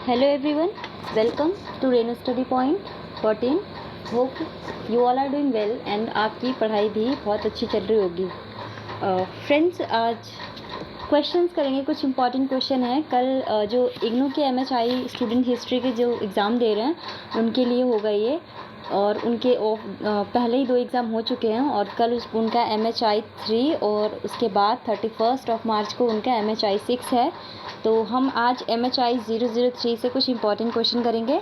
Hello everyone, welcome to Renu Study Point 14. Hope you all are doing well and आपकी पढ़ाई भी बहुत अच्छी चल रही होगी. फ्रेंड्स आज क्वेश्चंस करेंगे. कुछ इंपॉर्टेंट क्वेश्चन है. कल जो इग्नू के MHI स्टूडेंट हिस्ट्री के जो एग्ज़ाम दे रहे हैं उनके लिए होगा ये, और उनके पहले ही 2 एग्ज़ाम हो चुके हैं और कल उनका MHI 3 और उसके बाद 31 मार्च को उनका MHI 6 है. तो हम आज MHI 003 से कुछ इंपॉर्टेंट क्वेश्चन करेंगे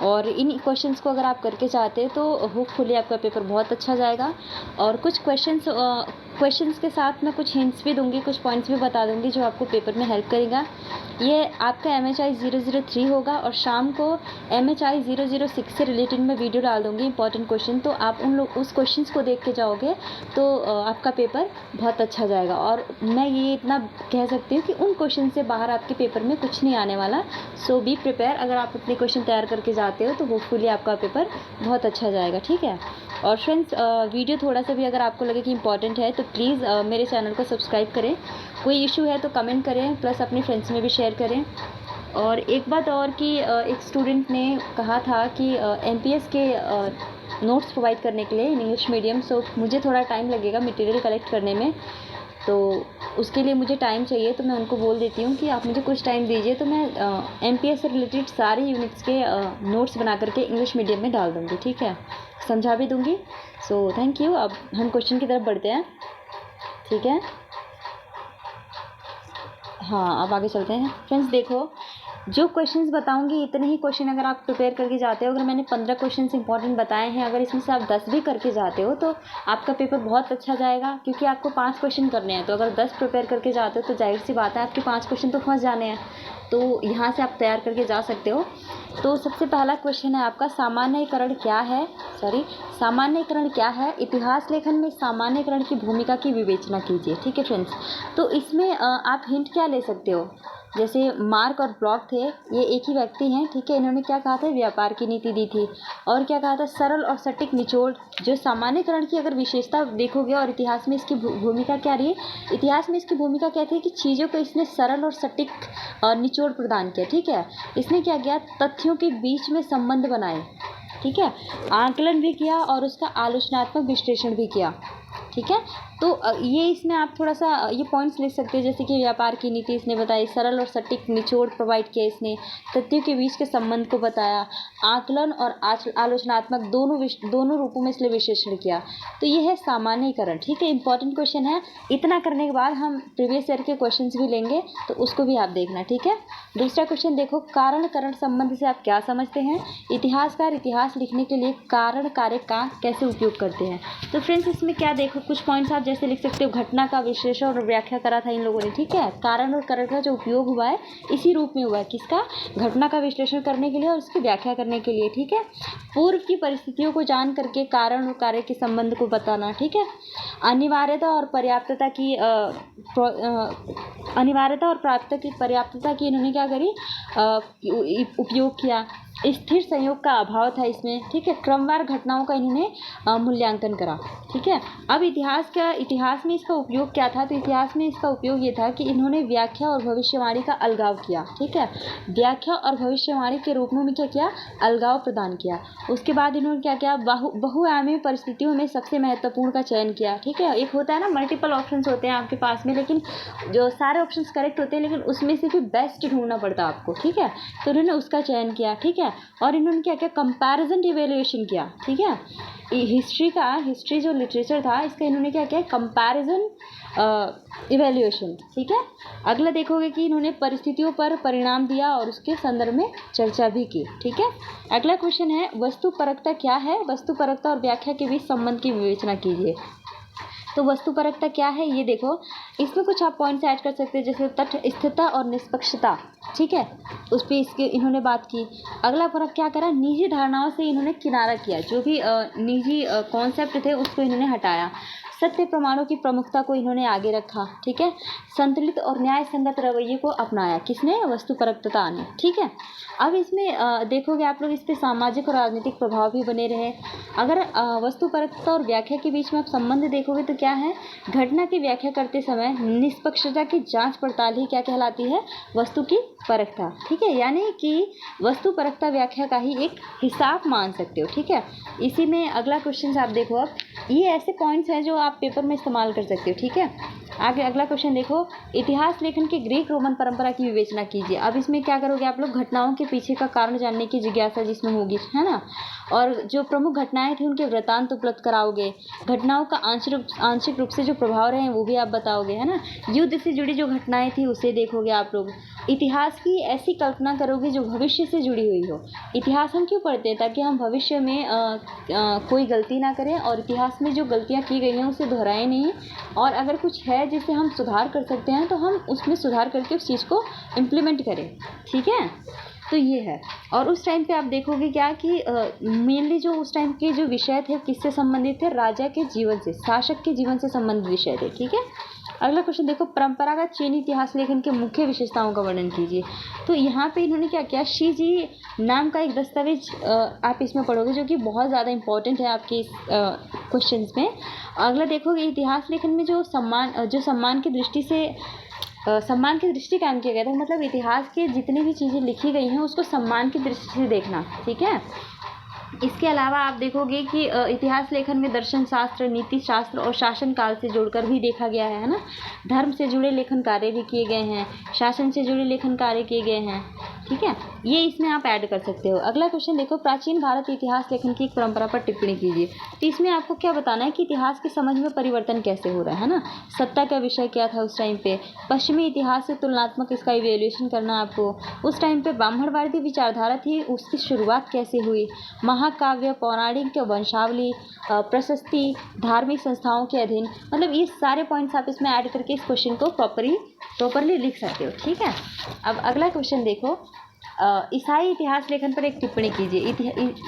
और इन क्वेश्चंस को अगर आप करके चाहते हैं तो होपफुली आपका पेपर बहुत अच्छा जाएगा. और कुछ क्वेश्चंस के साथ मैं कुछ हिंट्स भी दूंगी, कुछ पॉइंट्स भी बता दूंगी जो आपको पेपर में हेल्प करेगा. ये आपका MHI 003 होगा और शाम को MHI 006 से रिलेटेड मैं वीडियो डाल दूंगी इंपॉर्टेंट क्वेश्चन. तो आप उस क्वेश्चंस को देख के जाओगे तो आपका पेपर बहुत अच्छा जाएगा. और मैं ये इतना कह सकती हूँ कि उन क्वेश्चन से बाहर आपके पेपर में कुछ नहीं आने वाला. सो बी प्रिपेयर. अगर आप अपने क्वेश्चन तैयार करके जाते हो तो होपफुली आपका पेपर बहुत अच्छा जाएगा. ठीक है. और फ्रेंड्स वीडियो थोड़ा सा भी अगर आपको लगे कि इंपॉर्टेंट है तो प्लीज़ मेरे चैनल को सब्सक्राइब करें. कोई इशू है तो कमेंट करें, प्लस अपने फ्रेंड्स में भी शेयर करें. और एक बात और कि एक स्टूडेंट ने कहा था कि MPS के नोट्स प्रोवाइड करने के लिए इंग्लिश मीडियम. सो मुझे थोड़ा टाइम लगेगा मटेरियल कलेक्ट करने में, तो उसके लिए मुझे टाइम चाहिए. तो मैं उनको बोल देती हूँ कि आप मुझे कुछ टाइम दीजिए तो मैं MPS से रिलेटेड सारे यूनिट्स के नोट्स बना करके इंग्लिश मीडियम में डाल दूँगी. ठीक है, समझा भी दूँगी. So thank you. अब हम क्वेश्चन की तरफ बढ़ते हैं. ठीक है, हाँ अब आगे चलते हैं. फ्रेंड्स देखो, जो क्वेश्चंस बताऊंगी इतने ही क्वेश्चन अगर आप प्रिपेयर करके जाते हो. अगर मैंने 15 क्वेश्चंस इंपॉर्टेंट बताए हैं, अगर इसमें से आप 10 भी करके जाते हो तो आपका पेपर बहुत अच्छा जाएगा, क्योंकि आपको 5 क्वेश्चन करने हैं. तो अगर 10 प्रिपेयर करके जाते हो तो जाहिर सी बात है आपके 5 क्वेश्चन तो फंस जाने हैं. तो यहाँ से आप तैयार करके जा सकते हो. तो सबसे पहला क्वेश्चन है आपका, सामान्यीकरण क्या है. इतिहास लेखन में सामान्यीकरण की भूमिका की विवेचना कीजिए. ठीक है फ्रेंड्स. तो इसमें आप हिंट क्या ले सकते हो. जैसे मार्क और ब्लॉक थे, ये एक ही व्यक्ति हैं. ठीक है. इन्होंने क्या कहा था, व्यापार की नीति दी थी. और क्या कहा था, सरल और सटीक निचोड़. जो सामान्यीकरण की अगर विशेषता देखोगे और इतिहास में इसकी भूमिका क्या रही, इतिहास में इसकी भूमिका क्या थी कि चीज़ों को इसने सरल और सटीक निचोड़ प्रदान किया. ठीक है. इसने क्या किया, तथ्यों के बीच में संबंध बनाए. ठीक है. आकलन भी किया और उसका आलोचनात्मक विश्लेषण भी किया. ठीक है. तो ये इसमें आप थोड़ा सा ये पॉइंट्स लिख सकते हैं, जैसे कि व्यापार की नीति इसने बताई, सरल और सटीक निचोड़ प्रोवाइड किया इसने, तथ्यों के बीच के संबंध को बताया, आकलन और आलोचनात्मक दोनों रूपों में इसलिए विश्लेषण किया. तो ये है सामान्यीकरण. ठीक है. इंपॉर्टेंट क्वेश्चन है. इतना करने के बाद हम प्रीवियस ईयर के क्वेश्चन भी लेंगे, तो उसको भी आप देखना. ठीक है. दूसरा क्वेश्चन देखो, कारण करण संबंध से आप क्या समझते हैं. इतिहासकार इतिहास लिखने के लिए कारण कार्य का कैसे उपयोग करते हैं. तो फ्रेंड्स इसमें क्या देखो, कुछ पॉइंट्स आप जैसे लिख सकते हो, घटना का विश्लेषण और व्याख्या करा था इन लोगों ने. ठीक है. कारण और करण का जो उपयोग हुआ है इसी रूप में हुआ है. किसका, घटना का विश्लेषण करने के लिए और उसकी व्याख्या करने के लिए. ठीक है. पूर्व की परिस्थितियों को जान करके कारण और कार्य के संबंध को बताना. ठीक है. अनिवार्यता और पर्याप्तता की इन्होंने क्या करी, उपयोग किया. स्थिर संयोग का अभाव था इसमें. ठीक है. क्रमवार घटनाओं का इन्होंने मूल्यांकन करा. ठीक है. अब इतिहास में इसका उपयोग क्या था. तो इतिहास में इसका उपयोग ये था कि इन्होंने व्याख्या और भविष्यवाणी का अलगाव किया. ठीक है. व्याख्या और भविष्यवाणी के रूप में क्या किया, अलगाव प्रदान किया. उसके बाद इन्होंने क्या किया, बहुआयामी परिस्थितियों में सबसे महत्वपूर्ण का चयन किया. ठीक है. एक होता है ना, मल्टीपल ऑप्शंस होते हैं आपके पास में, लेकिन जो सारे ऑप्शंस करेक्ट होते हैं, लेकिन उसमें से भी बेस्ट ढूंढना पड़ता है आपको. ठीक है. तो इन्होंने उसका चयन किया. ठीक है. और इन्होंने क्या किया, कंपैरिजन इवैल्यूएशन किया. ठीक है. हिस्ट्री जो लिटरेचर था इसका इन्होंने क्या किया, कंपैरिजन इवैल्यूएशन. ठीक है. अगला देखोगे कि इन्होंने परिस्थितियों पर परिणाम दिया और उसके संदर्भ में चर्चा भी की. ठीक है. अगला क्वेश्चन है, वस्तुपरकता क्या है. वस्तुपरकता और व्याख्या के बीच संबंध की विवेचना कीजिए. तो वस्तुपरकता क्या है ये देखो, इसमें कुछ आप पॉइंट्स ऐड कर सकते हैं, जैसे तटस्थता और निष्पक्षता. ठीक है. उस पर इसके इन्होंने बात की. अगला फर्क क्या करा, निजी धारणाओं से इन्होंने किनारा किया. जो भी निजी कॉन्सेप्ट थे उसको इन्होंने हटाया. सत्य प्रमाणों की प्रमुखता को इन्होंने आगे रखा, ठीक है। संतुलित और न्याय संगत रवैये को अपनाया, किसने? वस्तुपरकता ने, ठीक है। अब इसमें देखोगे आप लोग, इस पे सामाजिक और राजनीतिक प्रभाव भी बने रहे। अगर वस्तुपरकता और व्याख्या के बीच में आप संबंध देखोगे तो क्या है? घटना की व्याख्या करते समय निष्पक्षता की जांच पड़ताल ही क्या कहलाती है? वस्तु की परकता, ठीक है। यानी कि वस्तुपरकता व्याख्या का ही एक हिसाब मान सकते हो, ठीक है। इसी में अगला क्वेश्चन आप देखो। अब ये ऐसे पॉइंट्स हैं जो आप पेपर में इस्तेमाल कर सकते हो, ठीक है। आगे अगला क्वेश्चन देखो, इतिहास लेखन के ग्रीक रोमन परंपरा की विवेचना कीजिए। अब इसमें क्या करोगे आप लोग? घटनाओं के पीछे का कारण जानने की जिज्ञासा जिसमें होगी, है ना। और जो प्रमुख घटनाएं थी उनके वृत्तांत उपलब्ध कराओगे। घटनाओं का आंशिक रूप से जो प्रभाव रहे हैं वो भी आप बताओगे, है ना। युद्ध से जुड़ी जो घटनाएं थी उसे देखोगे आप लोग। इतिहास की ऐसी कल्पना करोगे जो भविष्य से जुड़ी हुई हो। इतिहास हम क्यों पढ़ते हैं? ताकि हम भविष्य में कोई गलती ना करें, और इतिहास में जो गलतियाँ की गई हैं उसे दोहराएं नहीं, और अगर कुछ है जिसे हम सुधार कर सकते हैं तो हम उसमें सुधार करके उस चीज़ को इम्प्लीमेंट करें, ठीक है। तो ये है। और उस टाइम पे आप देखोगे क्या कि मेनली जो उस टाइम के जो विषय थे किससे संबंधित थे? राजा के जीवन से, शासक के जीवन से संबंधित विषय थे, ठीक है। अगला क्वेश्चन देखो, परंपरागत चीनी इतिहास लेखन के मुख्य विशेषताओं का वर्णन कीजिए। तो यहाँ पे इन्होंने क्या किया? शी जी नाम का एक दस्तावेज आप इसमें पढ़ोगे जो कि बहुत ज़्यादा इंपॉर्टेंट है आपके इस क्वेश्चंस में। अगला देखोगे, इतिहास लेखन में जो सम्मान की दृष्टि से सम्मान की दृष्टि काम किया गया था, मतलब इतिहास के जितनी भी चीज़ें लिखी गई हैं उसको सम्मान की दृष्टि से देखना, ठीक है। इसके अलावा आप देखोगे कि इतिहास लेखन में दर्शन शास्त्र, नीति शास्त्र और शासन काल से जोड़कर भी देखा गया है ना। धर्म से जुड़े लेखन कार्य भी किए गए हैं, शासन से जुड़े लेखन कार्य किए गए हैं, ठीक है। ये इसमें आप ऐड कर सकते हो। अगला क्वेश्चन देखो, प्राचीन भारत इतिहास लेखन की एक परंपरा पर टिप्पणी कीजिए। तो इसमें आपको क्या बताना है कि इतिहास की समझ में परिवर्तन कैसे हो रहा है ना। सत्ता का विषय क्या था उस टाइम पे, पश्चिमी इतिहास से तुलनात्मक इसका इवेल्यूएशन करना आपको। उस टाइम पे ब्राह्मणवादी विचारधारा थी, उसकी शुरुआत कैसे हुई, महाकाव्य, पौराणिक वंशावली, प्रशस्ति, धार्मिक संस्थाओं के अधीन, मतलब ये सारे पॉइंट्स आप इसमें ऐड करके इस क्वेश्चन को प्रॉपरली लिख सकते हो, ठीक है। अब अगला क्वेश्चन देखो, ईसाई इतिहास लेखन पर एक टिप्पणी कीजिए।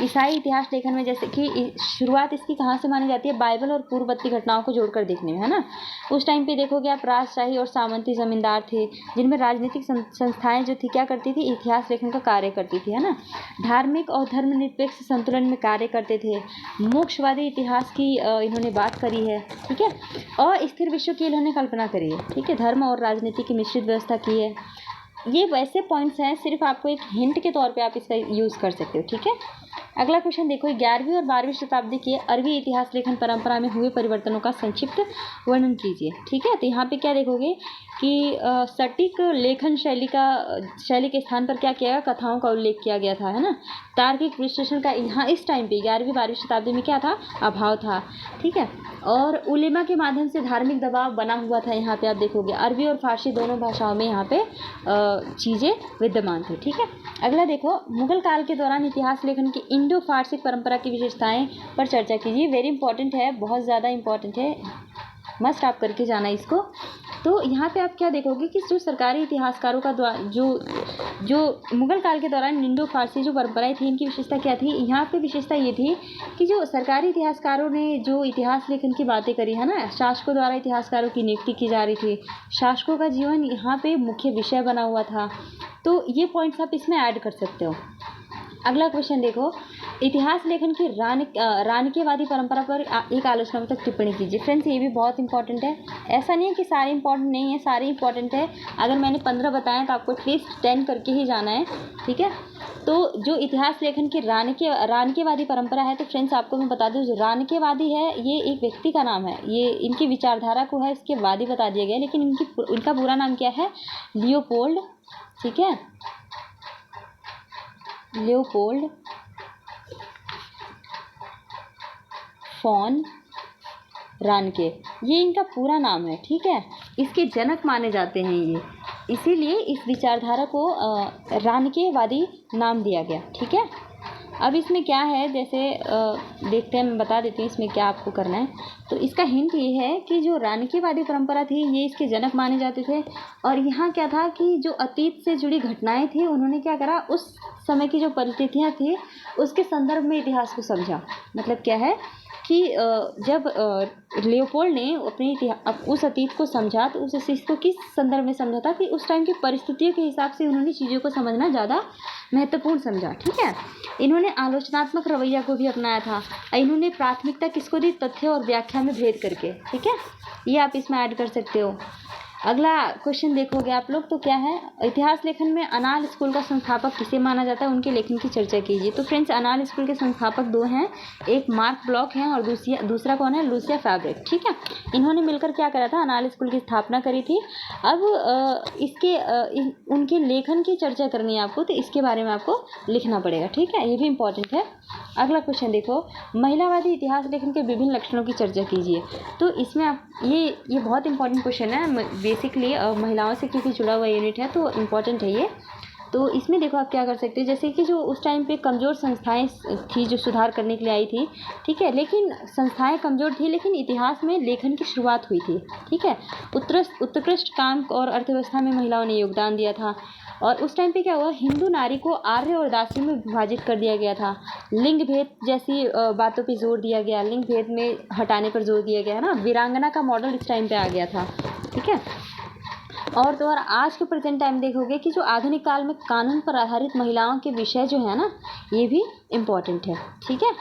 ईसाई इतिहास लेखन में जैसे कि शुरुआत इसकी कहाँ से मानी जाती है? बाइबल और पूर्ववर्ती घटनाओं को जोड़कर देखने में, है ना। उस टाइम पे देखोगे आप, राजशाही और सामंती जमींदार थे जिनमें राजनीतिक संस्थाएं जो थी क्या करती थी? इतिहास लेखन का कार्य करती थी, है ना। धार्मिक और धर्मनिरपेक्ष संतुलन में कार्य करते थे। मोक्षवादी इतिहास की इन्होंने बात करी है, ठीक है। और स्थिर विश्व की इन्होंने कल्पना करी है, ठीक है। धर्म और राजनीति की मिश्रित व्यवस्था की है। ये वैसे पॉइंट्स हैं, सिर्फ आपको एक हिंट के तौर पे आप इसका यूज़ कर सकते हो, ठीक है। अगला क्वेश्चन देखो, 11वीं और 12वीं शताब्दी के अरबी इतिहास लेखन परंपरा में हुए परिवर्तनों का संक्षिप्त वर्णन कीजिए, ठीक है। तो यहाँ पे क्या देखोगे कि सटीक लेखन शैली के स्थान पर क्या किया गया? कथाओं का उल्लेख किया गया था, है ना। तार्किक विश्लेषण का यहाँ इस टाइम पे 11वीं 12वीं शताब्दी में क्या था? अभाव था, ठीक है। और उलेमा के माध्यम से धार्मिक दबाव बना हुआ था। यहाँ पे आप देखोगे अरबी और फारसी दोनों भाषाओं में यहाँ पे चीज़ें विद्यमान थी, ठीक है। अगला देखो, मुगल काल के दौरान इतिहास लेखन की इंडो फारसी परंपरा की विशेषताएं पर चर्चा कीजिए। वेरी इंपॉर्टेंट है, बहुत ज़्यादा इंपॉर्टेंट है, मस्ट आप करके जाना इसको। तो यहाँ पे आप क्या देखोगे कि जो सरकारी इतिहासकारों का जो मुगल काल के दौरान इंडो फारसी जो परंपराएं थी, इनकी विशेषता क्या थी? यहाँ पे विशेषता ये थी कि जो सरकारी इतिहासकारों ने जो इतिहास लेखन की बातें करी है ना, शासकों द्वारा इतिहासकारों की नियुक्ति की जा रही थी, शासकों का जीवन यहाँ पे मुख्य विषय बना हुआ था। तो ये पॉइंट्स आप इसमें ऐड कर सकते हो। अगला क्वेश्चन देखो, इतिहास लेखन की राणकेवादी परंपरा पर एक आलोचनात्मक टिप्पणी कीजिए। फ्रेंड्स, ये भी बहुत इंपॉर्टेंट है। ऐसा नहीं है कि सारे इंपॉर्टेंट नहीं है, सारे इंपॉर्टेंट है। अगर मैंने 15 बताएं तो आपको एटलीस्ट 10 करके ही जाना है, ठीक है। तो जो इतिहास लेखन की राणकेवादी परंपरा है, तो फ्रेंड्स आपको मैं बता दूं, जो राणकेवादी है ये एक व्यक्ति का नाम है, ये इनकी विचारधारा को है इसके वादी बता दिया गया, लेकिन इनका पूरा नाम क्या है? लियोपोल्ड, ठीक है, लियोपोल्ड फॉन रानके, ये इनका पूरा नाम है, ठीक है। इसके जनक माने जाते हैं ये, इसीलिए इस विचारधारा को रानकेवादी नाम दिया गया, ठीक है। अब इसमें क्या है, जैसे देखते हैं, मैं बता देती हूँ इसमें क्या आपको करना है। तो इसका हिंट ये है कि जो रानकीवादी परंपरा थी ये इसके जनक माने जाते थे। और यहाँ क्या था कि जो अतीत से जुड़ी घटनाएं थी उन्होंने क्या करा, उस समय की जो परिस्थितियाँ थी उसके संदर्भ में इतिहास को समझा। मतलब क्या है कि जब लियोपोल्ड ने अपने उस अतीत को समझा तो उस चीज़ को किस संदर्भ में समझा था कि उस टाइम की परिस्थितियों के हिसाब से उन्होंने चीज़ों को समझना ज़्यादा महत्वपूर्ण समझा। ठीक है, इन्होंने आलोचनात्मक रवैया को भी अपनाया था। इन्होंने प्राथमिकता किसको दी, तथ्य और व्याख्या में भेद करके। ठीक है, ये आप इसमें ऐड कर सकते हो। अगला क्वेश्चन देखोगे आप लोग तो क्या है, इतिहास लेखन में अनाल स्कूल का संस्थापक किसे माना जाता है, उनके लेखन की चर्चा कीजिए। तो फ्रेंड्स, अनाल स्कूल के संस्थापक दो हैं, एक मार्क ब्लॉक हैं और दूसरा कौन है, लूसिया फैब्रिक। ठीक है, इन्होंने मिलकर क्या करा था, अनाल स्कूल की स्थापना करी थी। अब उनके लेखन की चर्चा करनी है आपको, तो इसके बारे में आपको लिखना पड़ेगा। ठीक है, ये भी इंपॉर्टेंट है। अगला क्वेश्चन देखो, महिलावादी इतिहास लेखन के विभिन्न लक्षणों की चर्चा कीजिए। तो इसमें आप ये बहुत इंपॉर्टेंट क्वेश्चन है, बेसिकली महिलाओं से क्योंकि जुड़ा हुआ यूनिट है तो इम्पॉर्टेंट है ये। तो इसमें देखो आप क्या कर सकते हो, जैसे कि जो उस टाइम पे कमज़ोर संस्थाएं थी जो सुधार करने के लिए आई थी। ठीक है, लेकिन संस्थाएं कमज़ोर थी लेकिन इतिहास में लेखन की शुरुआत हुई थी। ठीक है, उत्कृष्ट काम और अर्थव्यवस्था में महिलाओं ने योगदान दिया था। और उस टाइम पे क्या हुआ, हिंदू नारी को आर्य और दासी में विभाजित कर दिया गया था। लिंग भेद जैसी बातों पे जोर दिया गया, लिंग भेद में हटाने पर जोर दिया गया है ना। वीरांगना का मॉडल इस टाइम पे आ गया था। ठीक है, और तो और आज के प्रेजेंट टाइम देखोगे कि जो आधुनिक काल में कानून पर आधारित महिलाओं के विषय जो है ना, ये भी इम्पोर्टेंट है। ठीक है,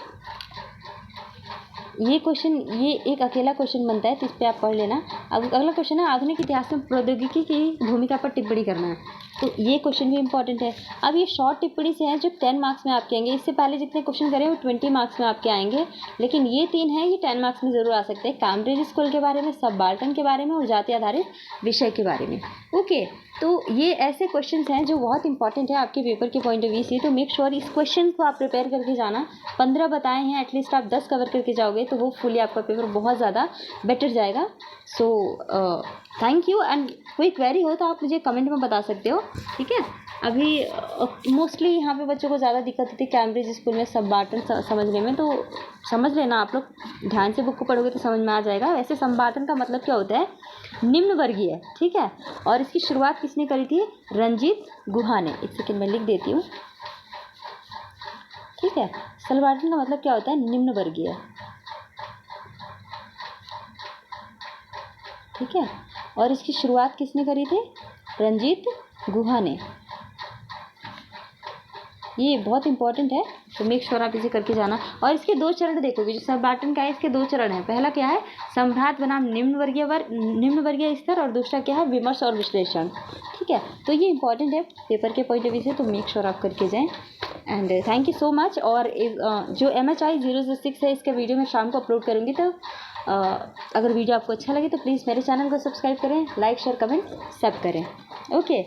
ये क्वेश्चन ये एक अकेला क्वेश्चन बनता है तो इस पर आप पढ़ लेना। अब अगला क्वेश्चन है, आधुनिक इतिहास में प्रौद्योगिकी की भूमिका पर टिप्पणी करना है। तो ये क्वेश्चन भी इंपॉर्टेंट है। अब ये शॉर्ट टिप्पणी से हैं जो 10 मार्क्स में आपके आएंगे। इससे पहले जितने क्वेश्चन करें वो 20 मार्क्स में आपके आएंगे, लेकिन ये 3 हैं ये 10 मार्क्स में ज़रूर आ सकते हैं। कैम्ब्रिज स्कूल के बारे में, सबाल्टर्न के बारे में और जाति आधारित विषय के बारे में। ओके, तो ये ऐसे क्वेश्चंस हैं जो बहुत इंपॉर्टेंट है आपके पेपर के पॉइंट ऑफ व्यू से। तो मेक श्योर इस क्वेश्चन को आप प्रिपेयर करके जाना। 15 बताए हैं, एटलीस्ट आप 10 कवर करके जाओगे तो होपफुली आपका पेपर बहुत ज़्यादा बेटर जाएगा। सो थैंक यू, एंड कोई क्वेरी हो तो आप मुझे कमेंट में बता सकते हो। ठीक है, अभी मोस्टली यहाँ पे बच्चों को ज़्यादा दिक्कत होती है कैम्ब्रिज स्कूल में सबाल्टर्न समझने में, तो समझ लेना आप लोग ध्यान से बुक को पढ़ोगे तो समझ में आ जाएगा। वैसे सबाल्टर्न का मतलब क्या होता है, निम्न वर्गीय। ठीक है, और इसकी शुरुआत किसने करी थी, रंजीत गुहा ने। एक सेकेंड में लिख देती हूँ। ठीक है, सबाल्टर्न का मतलब क्या होता है, निम्न वर्गीय। ठीक है, और इसकी शुरुआत किसने करी थी, रंजीत गुहा ने। ये बहुत इंपॉर्टेंट है, तो मेक श्योर आप इसे करके जाना। और इसके 2 चरण देखोगे, जो सबाल्टर्न का है इसके 2 चरण हैं। पहला क्या है, सम्राट बनाम निम्न वर्गीय स्तर, और दूसरा क्या है, विमर्श और विश्लेषण। ठीक है, तो ये इंपॉर्टेंट है पेपर के पॉइंट ऑफ व्यू से, तो मेक श्योर आप करके जाएँ। And thank you so much. और जो MHI 006 है इसका वीडियो मैं शाम को अपलोड करूँगी, तो अगर वीडियो आपको अच्छा लगे तो प्लीज़ मेरे चैनल को सब्सक्राइब करें, लाइक शेयर कमेंट सब करें। ओके।